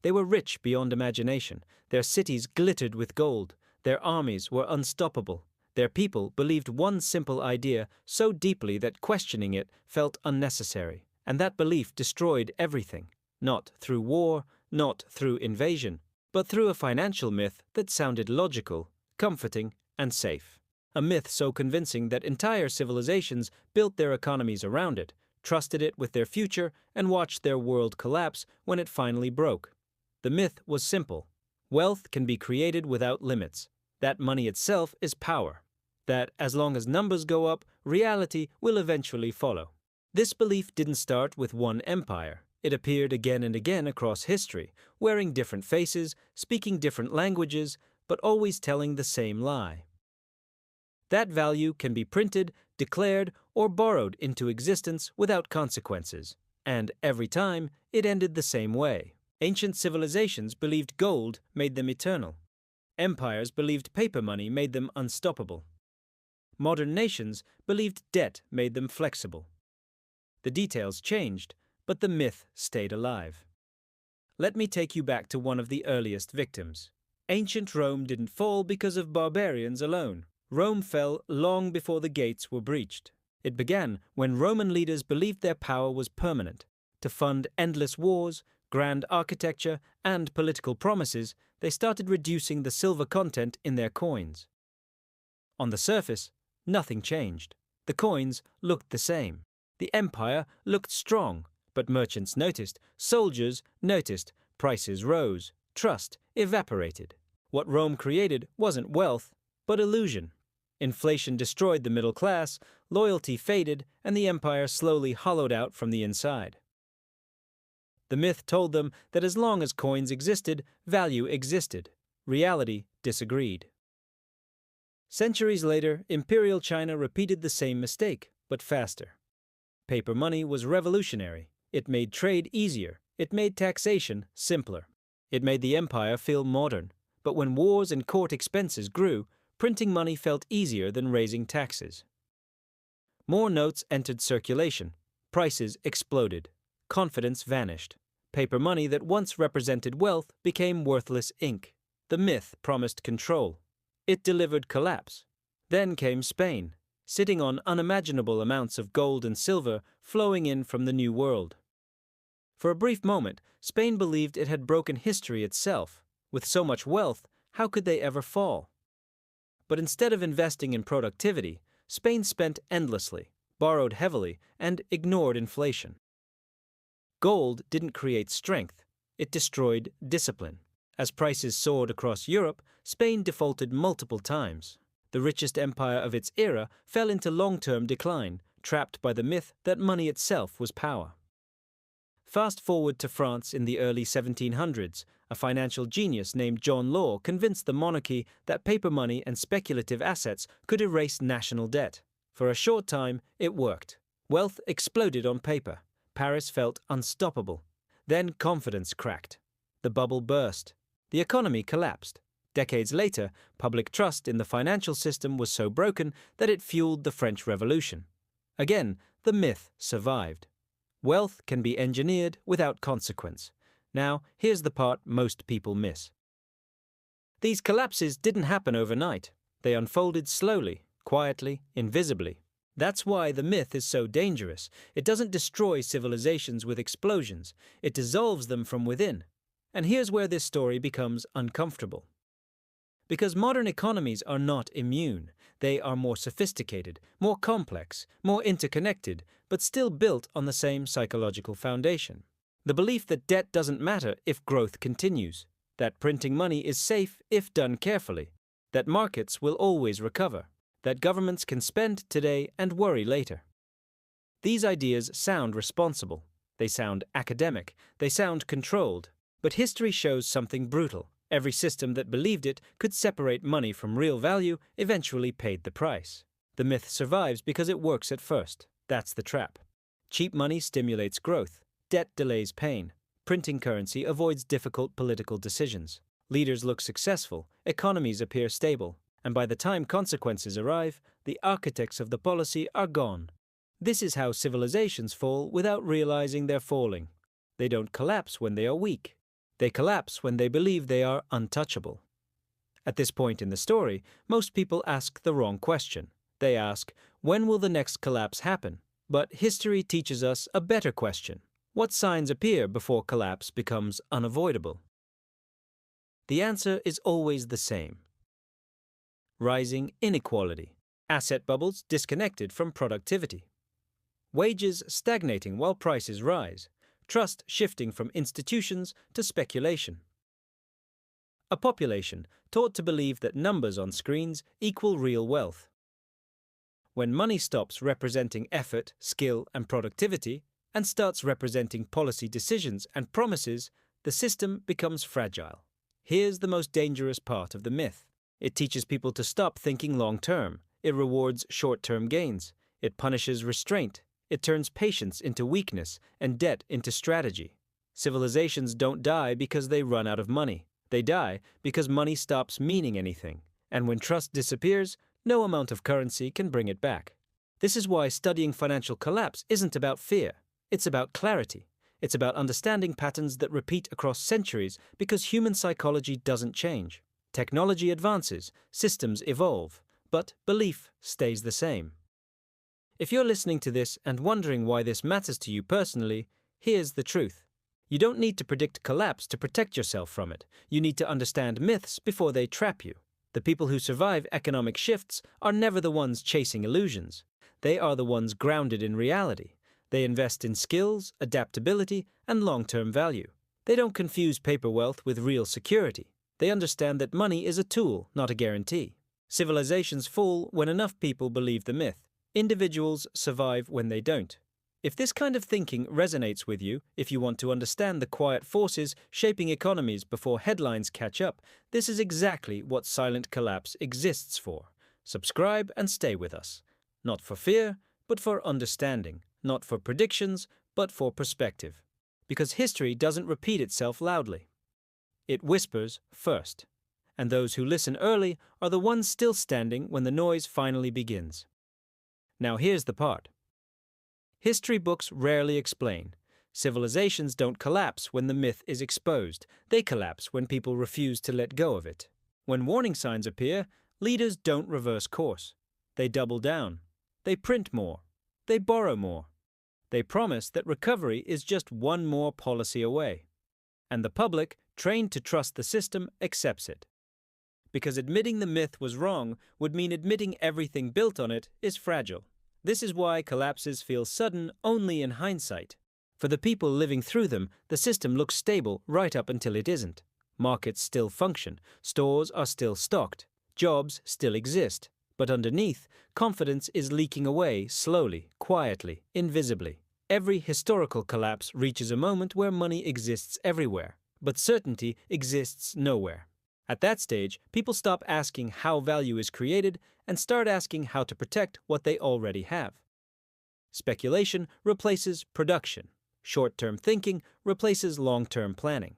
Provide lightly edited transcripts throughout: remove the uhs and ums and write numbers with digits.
They were rich beyond imagination. Their cities glittered with gold. Their armies were unstoppable. Their people believed one simple idea so deeply that questioning it felt unnecessary. And that belief destroyed everything. Not through war, not through invasion, but through a financial myth that sounded logical, comforting, and safe. A myth so convincing that entire civilizations built their economies around it, trusted it with their future, and watched their world collapse when it finally broke. The myth was simple. Wealth can be created without limits. That money itself is power. That as long as numbers go up, reality will eventually follow. This belief didn't start with one empire. It appeared again and again across history, wearing different faces, speaking different languages, but always telling the same lie. That value can be printed, declared, or borrowed into existence without consequences. And every time, it ended the same way. Ancient civilizations believed gold made them eternal. Empires believed paper money made them unstoppable. Modern nations believed debt made them flexible. The details changed, but the myth stayed alive. Let me take you back to one of the earliest victims. Ancient Rome didn't fall because of barbarians alone. Rome fell long before the gates were breached. It began when Roman leaders believed their power was permanent. To fund endless wars, grand architecture, and political promises, they started reducing the silver content in their coins. On the surface, nothing changed. The coins looked the same. The empire looked strong, but merchants noticed, soldiers noticed, prices rose, trust evaporated. What Rome created wasn't wealth, but illusion. Inflation destroyed the middle class, loyalty faded, and the empire slowly hollowed out from the inside. The myth told them that as long as coins existed, value existed. Reality disagreed. Centuries later, Imperial China repeated the same mistake, but faster. Paper money was revolutionary. It made trade easier. It made taxation simpler. It made the empire feel modern. But when wars and court expenses grew, printing money felt easier than raising taxes. More notes entered circulation. Prices exploded. Confidence vanished. Paper money that once represented wealth became worthless ink. The myth promised control. It delivered collapse. Then came Spain, sitting on unimaginable amounts of gold and silver flowing in from the New World. For a brief moment, Spain believed it had broken history itself. With so much wealth, how could they ever fall? But instead of investing in productivity, Spain spent endlessly, borrowed heavily, and ignored inflation. Gold didn't create strength. It destroyed discipline. As prices soared across Europe, Spain defaulted multiple times. The richest empire of its era fell into long-term decline, trapped by the myth that money itself was power. Fast forward to France in the early 1700s, a financial genius named John Law convinced the monarchy that paper money and speculative assets could erase national debt. For a short time, it worked. Wealth exploded on paper. Paris felt unstoppable. Then confidence cracked. The bubble burst. The economy collapsed. Decades later, public trust in the financial system was so broken that it fueled the French Revolution. Again, the myth survived. Wealth can be engineered without consequence. Now, here's the part most people miss. These collapses didn't happen overnight. They unfolded slowly, quietly, invisibly. That's why the myth is so dangerous. It doesn't destroy civilizations with explosions. It dissolves them from within. And here's where this story becomes uncomfortable. Because modern economies are not immune. They are more sophisticated, more complex, more interconnected, but still built on the same psychological foundation. The belief that debt doesn't matter if growth continues, that printing money is safe if done carefully, that markets will always recover, that governments can spend today and worry later. These ideas sound responsible. They sound academic. They sound controlled. But history shows something brutal. Every system that believed it could separate money from real value eventually paid the price. The myth survives because it works at first. That's the trap. Cheap money stimulates growth. Debt delays pain. Printing currency avoids difficult political decisions. Leaders look successful. Economies appear stable. And by the time consequences arrive, the architects of the policy are gone. This is how civilizations fall without realizing they're falling. They don't collapse when they are weak. They collapse when they believe they are untouchable. At this point in the story, most people ask the wrong question. They ask, when will the next collapse happen? But history teaches us a better question. What signs appear before collapse becomes unavoidable? The answer is always the same. Rising inequality. Asset bubbles disconnected from productivity. Wages stagnating while prices rise. Trust shifting from institutions to speculation. A population taught to believe that numbers on screens equal real wealth. When money stops representing effort, skill, and productivity, and starts representing policy decisions and promises, the system becomes fragile. Here's the most dangerous part of the myth. It teaches people to stop thinking long-term. It rewards short-term gains. It punishes restraint. It turns patience into weakness and debt into strategy. Civilizations don't die because they run out of money. They die because money stops meaning anything. And when trust disappears, no amount of currency can bring it back. This is why studying financial collapse isn't about fear. It's about clarity. It's about understanding patterns that repeat across centuries because human psychology doesn't change. Technology advances, systems evolve, but belief stays the same. If you're listening to this and wondering why this matters to you personally, here's the truth. You don't need to predict collapse to protect yourself from it. You need to understand myths before they trap you. The people who survive economic shifts are never the ones chasing illusions. They are the ones grounded in reality. They invest in skills, adaptability, and long-term value. They don't confuse paper wealth with real security. They understand that money is a tool, not a guarantee. Civilizations fall when enough people believe the myth. Individuals survive when they don't. If this kind of thinking resonates with you, if you want to understand the quiet forces shaping economies before headlines catch up, this is exactly what Silent Collapse exists for. Subscribe and stay with us. Not for fear, but for understanding. Not for predictions, but for perspective. Because history doesn't repeat itself loudly. It whispers first. And those who listen early are the ones still standing when the noise finally begins. Now here's the part. History books rarely explain. Civilizations don't collapse when the myth is exposed. They collapse when people refuse to let go of it. When warning signs appear, leaders don't reverse course. They double down. They print more. They borrow more. They promise that recovery is just one more policy away. And the public, trained to trust the system, accepts it. Because admitting the myth was wrong would mean admitting everything built on it is fragile. This is why collapses feel sudden only in hindsight. For the people living through them, the system looks stable right up until it isn't. Markets still function, stores are still stocked, jobs still exist. But underneath, confidence is leaking away slowly, quietly, invisibly. Every historical collapse reaches a moment where money exists everywhere, but certainty exists nowhere. At that stage, people stop asking how value is created and start asking how to protect what they already have. Speculation replaces production. Short-term thinking replaces long-term planning.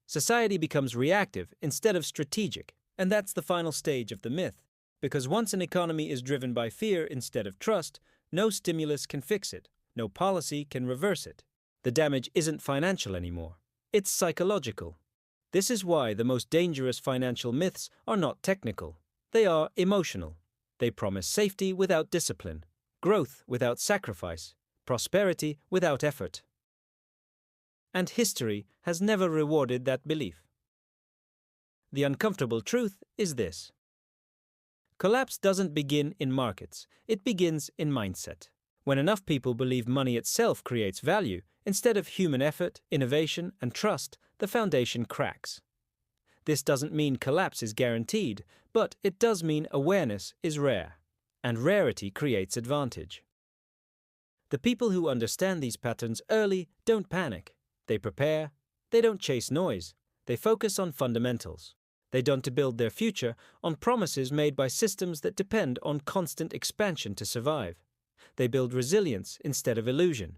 Society becomes reactive instead of strategic, and that's the final stage of the myth. Because once an economy is driven by fear instead of trust, no stimulus can fix it. No policy can reverse it. The damage isn't financial anymore. It's psychological. This is why the most dangerous financial myths are not technical. They are emotional. They promise safety without discipline, growth without sacrifice, prosperity without effort. And history has never rewarded that belief. The uncomfortable truth is this. Collapse doesn't begin in markets. It begins in mindset. When enough people believe money itself creates value, instead of human effort, innovation, and trust, the foundation cracks. This doesn't mean collapse is guaranteed, but it does mean awareness is rare, and rarity creates advantage. The people who understand these patterns early don't panic. They prepare. They don't chase noise. They focus on fundamentals. They don't build their future on promises made by systems that depend on constant expansion to survive. They build resilience instead of illusion.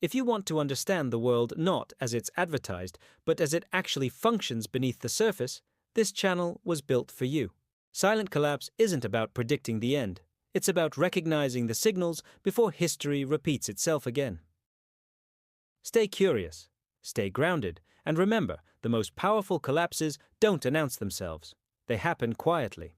If you want to understand the world not as it's advertised, but as it actually functions beneath the surface, this channel was built for you. Silent Collapse isn't about predicting the end. It's about recognizing the signals before history repeats itself again. Stay curious, stay grounded, And remember, the most powerful collapses don't announce themselves. They happen quietly.